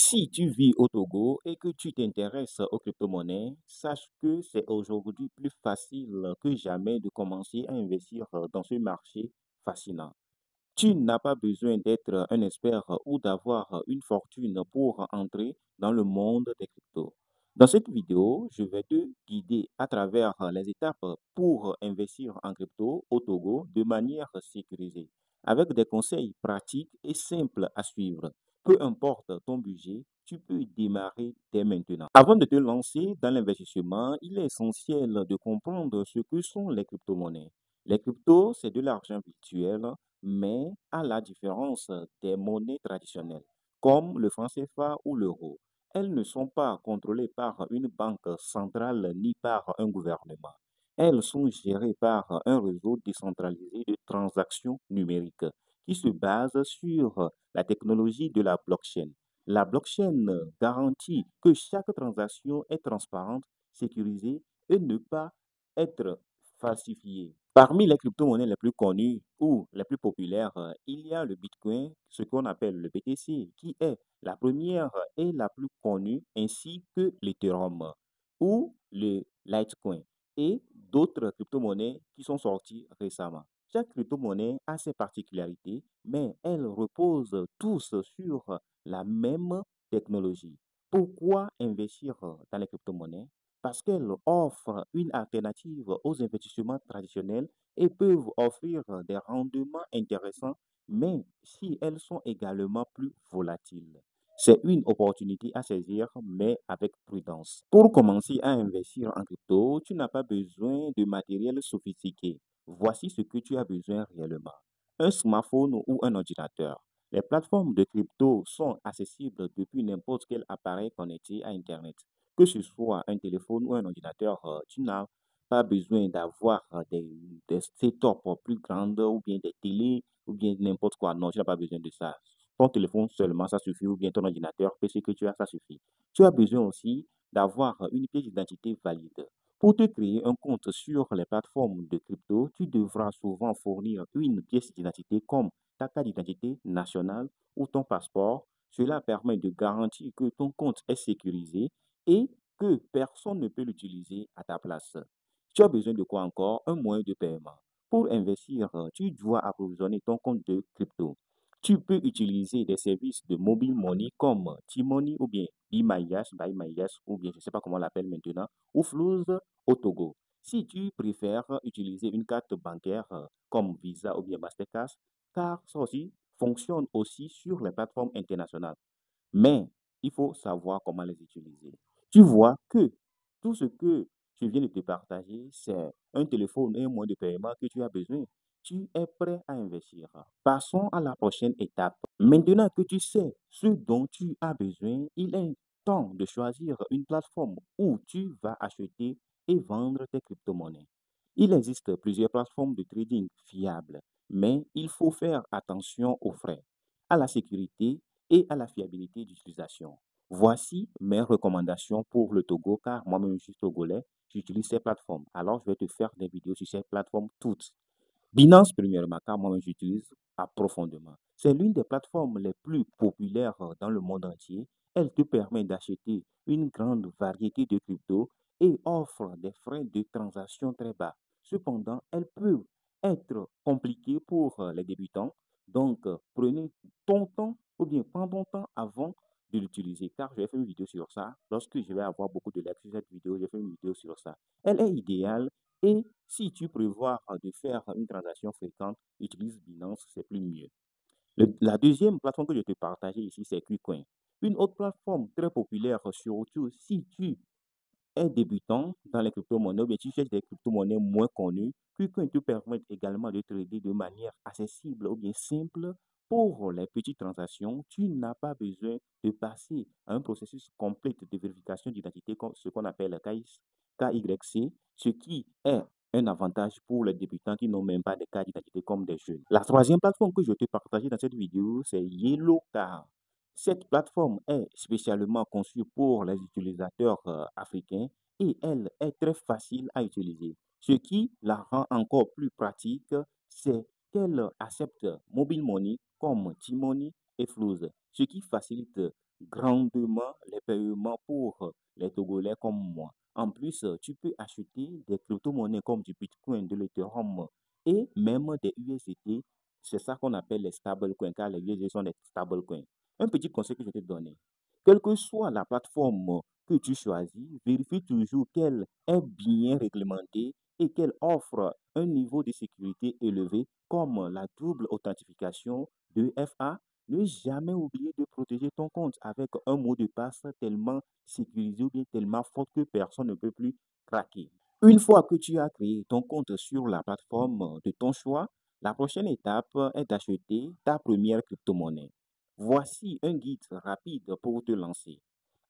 Si tu vis au Togo et que tu t'intéresses aux crypto-monnaies, sache que c'est aujourd'hui plus facile que jamais de commencer à investir dans ce marché fascinant. Tu n'as pas besoin d'être un expert ou d'avoir une fortune pour entrer dans le monde des cryptos. Dans cette vidéo, je vais te guider à travers les étapes pour investir en crypto au Togo de manière sécurisée, avec des conseils pratiques et simples à suivre. Peu importe ton budget, tu peux démarrer dès maintenant. Avant de te lancer dans l'investissement, il est essentiel de comprendre ce que sont les crypto-monnaies. Les cryptos, c'est de l'argent virtuel, mais à la différence des monnaies traditionnelles, comme le franc CFA ou l'euro. Elles ne sont pas contrôlées par une banque centrale ni par un gouvernement. Elles sont gérées par un réseau décentralisé de transactions numériques qui se base sur la technologie de la blockchain. La blockchain garantit que chaque transaction est transparente, sécurisée et ne pas être falsifiée. Parmi les crypto-monnaies les plus connues ou les plus populaires, il y a le Bitcoin, ce qu'on appelle le BTC, qui est la première et la plus connue, ainsi que l'Ethereum ou le Litecoin et d'autres crypto-monnaies qui sont sorties récemment. Chaque crypto-monnaie a ses particularités, mais elles reposent tous sur la même technologie. Pourquoi investir dans les crypto-monnaies? Parce qu'elles offrent une alternative aux investissements traditionnels et peuvent offrir des rendements intéressants, mais si elles sont également plus volatiles. C'est une opportunité à saisir, mais avec prudence. Pour commencer à investir en crypto, tu n'as pas besoin de matériel sophistiqué. Voici ce que tu as besoin réellement. Un smartphone ou un ordinateur. Les plateformes de crypto sont accessibles depuis n'importe quel appareil connecté à Internet. Que ce soit un téléphone ou un ordinateur, tu n'as pas besoin d'avoir des setups plus grandes ou bien des télés ou bien n'importe quoi. Non, tu n'as pas besoin de ça. Ton téléphone seulement, ça suffit, ou bien ton ordinateur, PC que tu as, ça suffit. Tu as besoin aussi d'avoir une pièce d'identité valide. Pour te créer un compte sur les plateformes de crypto, tu devras souvent fournir une pièce d'identité comme ta carte d'identité nationale ou ton passeport. Cela permet de garantir que ton compte est sécurisé et que personne ne peut l'utiliser à ta place. Tu as besoin de quoi encore? Un moyen de paiement. Pour investir, tu dois approvisionner ton compte de crypto. Tu peux utiliser des services de mobile money comme T-Money ou bien BuyMyYas ou bien je ne sais pas comment on l'appelle maintenant, ou Flouz au Togo. Si tu préfères utiliser une carte bancaire comme Visa ou bien Mastercard, car ça aussi fonctionne aussi sur les plateformes internationales. Mais il faut savoir comment les utiliser. Tu vois que tout ce que je viens de te partager, c'est un téléphone et un moyen de paiement que tu as besoin. Tu es prêt à investir. Passons à la prochaine étape. Maintenant que tu sais ce dont tu as besoin, il est temps de choisir une plateforme où tu vas acheter et vendre tes crypto-monnaies. Il existe plusieurs plateformes de trading fiables, mais il faut faire attention aux frais, à la sécurité et à la fiabilité d'utilisation. Voici mes recommandations pour le Togo, car moi-même je suis togolais, j'utilise ces plateformes. Alors, je vais te faire des vidéos sur ces plateformes toutes. Binance, premièrement, car moi-même j'utilise profondément. C'est l'une des plateformes les plus populaires dans le monde entier. Elle te permet d'acheter une grande variété de cryptos et offre des frais de transaction très bas. Cependant, elle peut être compliquée pour les débutants. Donc, prenez ton temps ou bien prends ton temps avant de l'utiliser, car je vais faire une vidéo sur ça. Lorsque je vais avoir beaucoup de likes sur cette vidéo, je vais faire une vidéo sur ça. Elle est idéale et si tu prévois de faire une transaction fréquente, utilise Binance, c'est plus mieux. La deuxième plateforme que je te partageais ici, c'est KuCoin. Une autre plateforme très populaire, surtout si tu es débutant dans les crypto-monnaies ou bien tu cherches des crypto-monnaies moins connues, KuCoin te permet également de trader de manière accessible ou bien simple. Pour les petites transactions, tu n'as pas besoin de passer à un processus complet de vérification d'identité, ce qu'on appelle KYC, ce qui est un avantage pour les débutants qui n'ont même pas de carte d'identité comme des jeunes. La troisième plateforme que je te partager dans cette vidéo, c'est YellowCard. Cette plateforme est spécialement conçue pour les utilisateurs africains et elle est très facile à utiliser. Ce qui la rend encore plus pratique, c'est qu'elle accepte mobile money comme T-Money et Flouz, ce qui facilite grandement les paiements pour les Togolais comme moi. En plus, tu peux acheter des crypto-monnaies comme du Bitcoin, de l'Ethereum et même des USDT. C'est ça qu'on appelle les stablecoins, car les USDT sont des stablecoins. Un petit conseil que je vais te donner. Quelle que soit la plateforme que tu choisis, vérifie toujours qu'elle est bien réglementée et qu'elle offre un niveau de sécurité élevé comme la double authentification de FA. Ne jamais oublier de protéger ton compte avec un mot de passe tellement sécurisé ou bien tellement fort que personne ne peut plus craquer. Une fois que tu as créé ton compte sur la plateforme de ton choix, la prochaine étape est d'acheter ta première crypto-monnaie. Voici un guide rapide pour te lancer.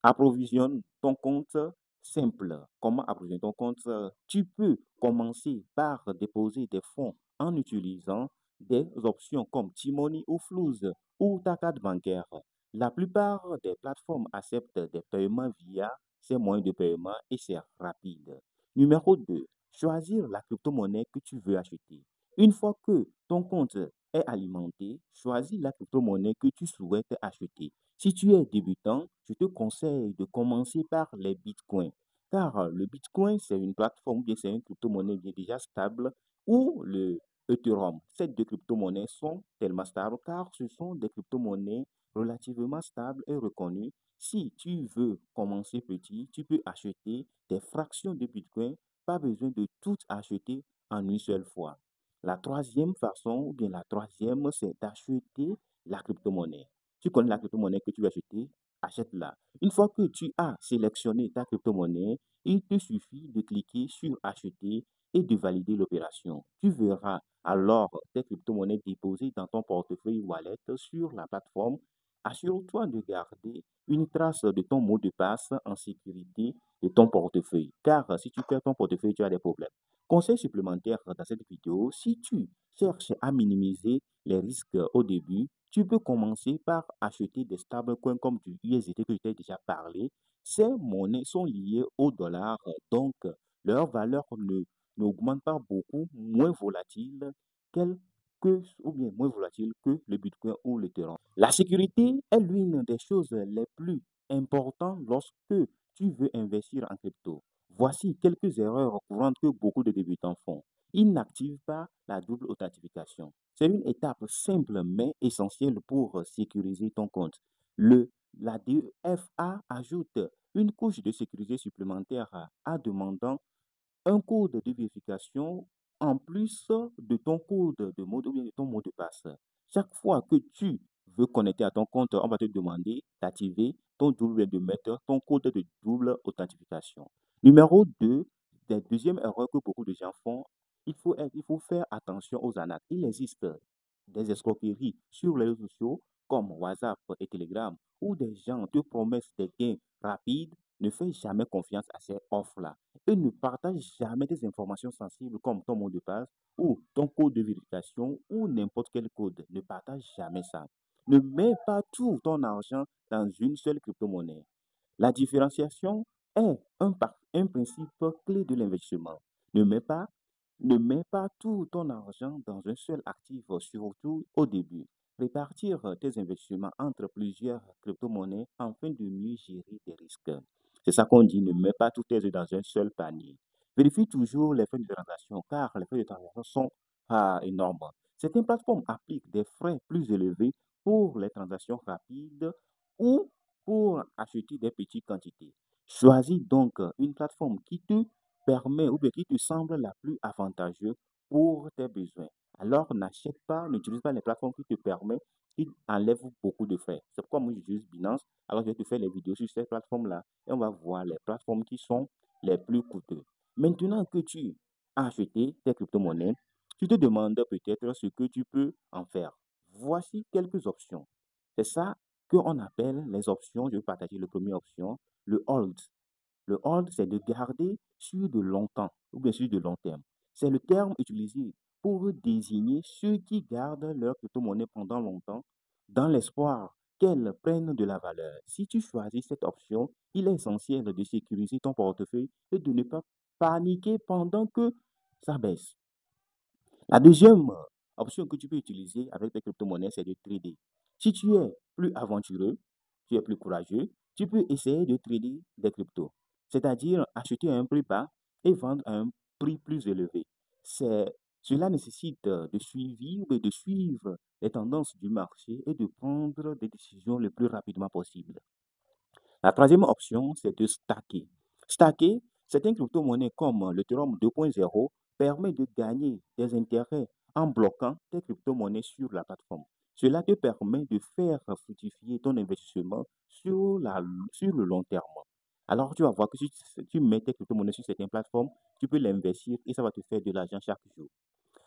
Approvisionne ton compte simple. Comment approvisionner ton compte? Tu peux commencer par déposer des fonds en utilisant des options comme T-Money ou Floose ou ta carte bancaire. La plupart des plateformes acceptent des paiements via ces moyens de paiement et c'est rapide. Numéro 2, choisir la crypto-monnaie que tu veux acheter. Une fois que ton compte est alimenté, choisis la crypto-monnaie que tu souhaites acheter. Si tu es débutant, je te conseille de commencer par les bitcoins. Car le bitcoin, c'est une plateforme, bien c'est une crypto-monnaie bien déjà stable, ou le Ethereum. Ces deux crypto-monnaies sont tellement stables car ce sont des crypto-monnaies relativement stables et reconnues. Si tu veux commencer petit, tu peux acheter des fractions de bitcoin, pas besoin de tout acheter en une seule fois. La troisième façon, ou bien la troisième, c'est d'acheter la crypto-monnaie. Tu connais la crypto-monnaie que tu veux acheter, achète-la. Une fois que tu as sélectionné ta crypto-monnaie, il te suffit de cliquer sur acheter et de valider l'opération. Tu verras alors tes crypto-monnaies déposées dans ton portefeuille wallet sur la plateforme. Assure-toi de garder une trace de ton mot de passe en sécurité de ton portefeuille. Car si tu perds ton portefeuille, tu as des problèmes. Conseil supplémentaire dans cette vidéo, si tu cherches à minimiser les risques au début, tu peux commencer par acheter des stablecoins comme du USDT que je t'ai déjà parlé. Ces monnaies sont liées au dollar, donc leur valeur n'augmente pas beaucoup, moins volatile qu'elle ou bien moins volatile que le Bitcoin ou l'Ethereum. La sécurité est l'une des choses les plus importantes lorsque tu veux investir en crypto. Voici quelques erreurs courantes que beaucoup de débutants font. Ils n'activent pas la double authentification. C'est une étape simple mais essentielle pour sécuriser ton compte. La DFA ajoute une couche de sécurité supplémentaire en demandant un code de vérification en plus de ton code de mot ou bien de ton mot de passe. Chaque fois que tu veux connecter à ton compte, on va te demander d'activer ton double de mettre ton code de double authentification. Numéro 2, la deuxième erreur que beaucoup de gens font, il faut faire attention aux arnaques. Il existe des escroqueries sur les réseaux sociaux comme WhatsApp et Telegram où des gens te promettent des gains rapides. Ne fais jamais confiance à ces offres-là et ne partage jamais des informations sensibles comme ton mot de passe ou ton code de vérification ou n'importe quel code. Ne partage jamais ça. Ne mets pas tout ton argent dans une seule crypto-monnaie. La différenciation est un principe clé de l'investissement. Ne mets pas, ne mets pas tout ton argent dans un seul actif, surtout au début. Répartir tes investissements entre plusieurs crypto-monnaies afin de mieux gérer tes risques. C'est ça qu'on dit, ne mets pas tous tes œufs dans un seul panier. Vérifie toujours les frais de transaction car les frais de transaction sont énormes. Certaines plateformes appliquent des frais plus élevés pour les transactions rapides ou pour acheter des petites quantités. Choisis donc une plateforme qui te permet ou bien qui te semble la plus avantageuse pour tes besoins. Alors n'achète pas, n'utilise pas les plateformes qui te permettent, qui enlèvent beaucoup de frais. C'est pourquoi moi j'utilise Binance. Alors je vais te faire les vidéos sur ces plateformes-là et on va voir les plateformes qui sont les plus coûteuses. Maintenant que tu as acheté tes crypto-monnaies, tu te demandes peut-être ce que tu peux en faire. Voici quelques options. C'est ça qu'on appelle les options. Je vais partager la première option, le hold. Le hold, c'est de garder sur de longtemps ou bien sur de long terme. C'est le terme utilisé pour désigner ceux qui gardent leur crypto-monnaie pendant longtemps dans l'espoir qu'elles prennent de la valeur. Si tu choisis cette option, il est essentiel de sécuriser ton portefeuille et de ne pas paniquer pendant que ça baisse. La deuxième option que tu peux utiliser avec tes crypto-monnaies, c'est de trader. Si tu es plus aventureux, tu es plus courageux, tu peux essayer de trader des cryptos, c'est-à-dire acheter à un prix bas et vendre à un prix plus élevé. Cela nécessite de suivi ou de suivre les tendances du marché et de prendre des décisions le plus rapidement possible. La troisième option, c'est de stacker. Stacker, c'est une crypto-monnaie comme l'Ethereum 2.0 permet de gagner des intérêts en bloquant tes crypto-monnaies sur la plateforme. Cela te permet de faire fructifier ton investissement sur le long terme. Alors, tu vas voir que si tu mets tes crypto-monnaies sur certaines plateformes, tu peux l'investir et ça va te faire de l'argent chaque jour.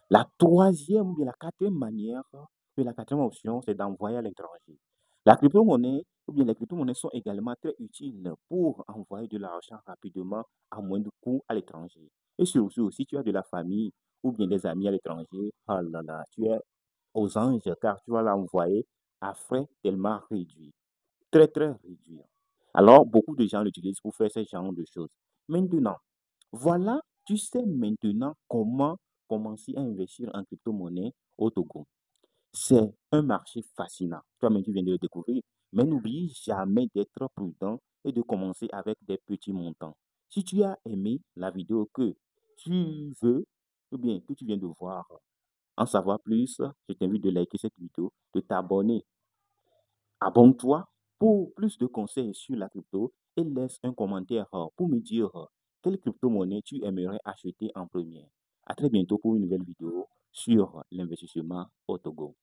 La troisième ou bien la quatrième manière, ou la quatrième option, c'est d'envoyer à l'étranger. La crypto-monnaie ou bien les crypto-monnaies sont également très utiles pour envoyer de l'argent rapidement à moins de coûts à l'étranger. Et surtout, si tu as de la famille ou bien des amis à l'étranger, oh là là, tu es aux anges car tu vas l'envoyer à frais tellement réduits, très très réduits. Alors, beaucoup de gens l'utilisent pour faire ce genre de choses. Maintenant, voilà, tu sais maintenant comment commencer à investir en crypto-monnaie au Togo. C'est un marché fascinant. Toi-même, tu viens de le découvrir. Mais n'oublie jamais d'être prudent et de commencer avec des petits montants. Si tu as aimé la vidéo que tu veux, ou bien que tu viens de voir, en savoir plus, je t'invite de liker cette vidéo, de t'abonner. Abonne-toi pour plus de conseils sur la crypto et laisse un commentaire pour me dire quelle crypto-monnaie tu aimerais acheter en premier. À très bientôt pour une nouvelle vidéo sur l'investissement au Togo.